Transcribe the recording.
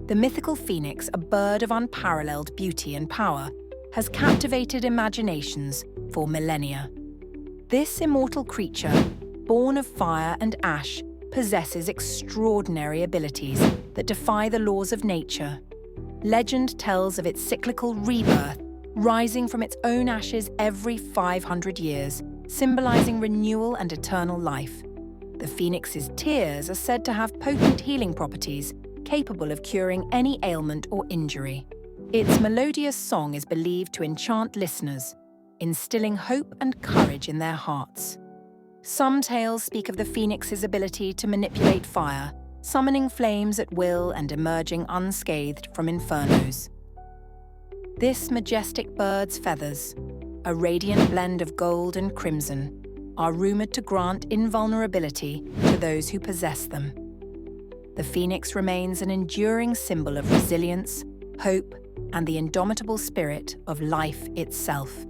The mythical phoenix, a bird of unparalleled beauty and power, has captivated imaginations for millennia. This immortal creature, born of fire and ash, possesses extraordinary abilities that defy the laws of nature. Legend tells of its cyclical rebirth, rising from its own ashes every 500 years, symbolizing renewal and eternal life. The phoenix's tears are said to have potent healing properties, capable of curing any ailment or injury. Its melodious song is believed to enchant listeners, instilling hope and courage in their hearts. Some tales speak of the phoenix's ability to manipulate fire, summoning flames at will and emerging unscathed from infernos. This majestic bird's feathers, a radiant blend of gold and crimson, are rumored to grant invulnerability to those who possess them. The phoenix remains an enduring symbol of resilience, hope, and the indomitable spirit of life itself.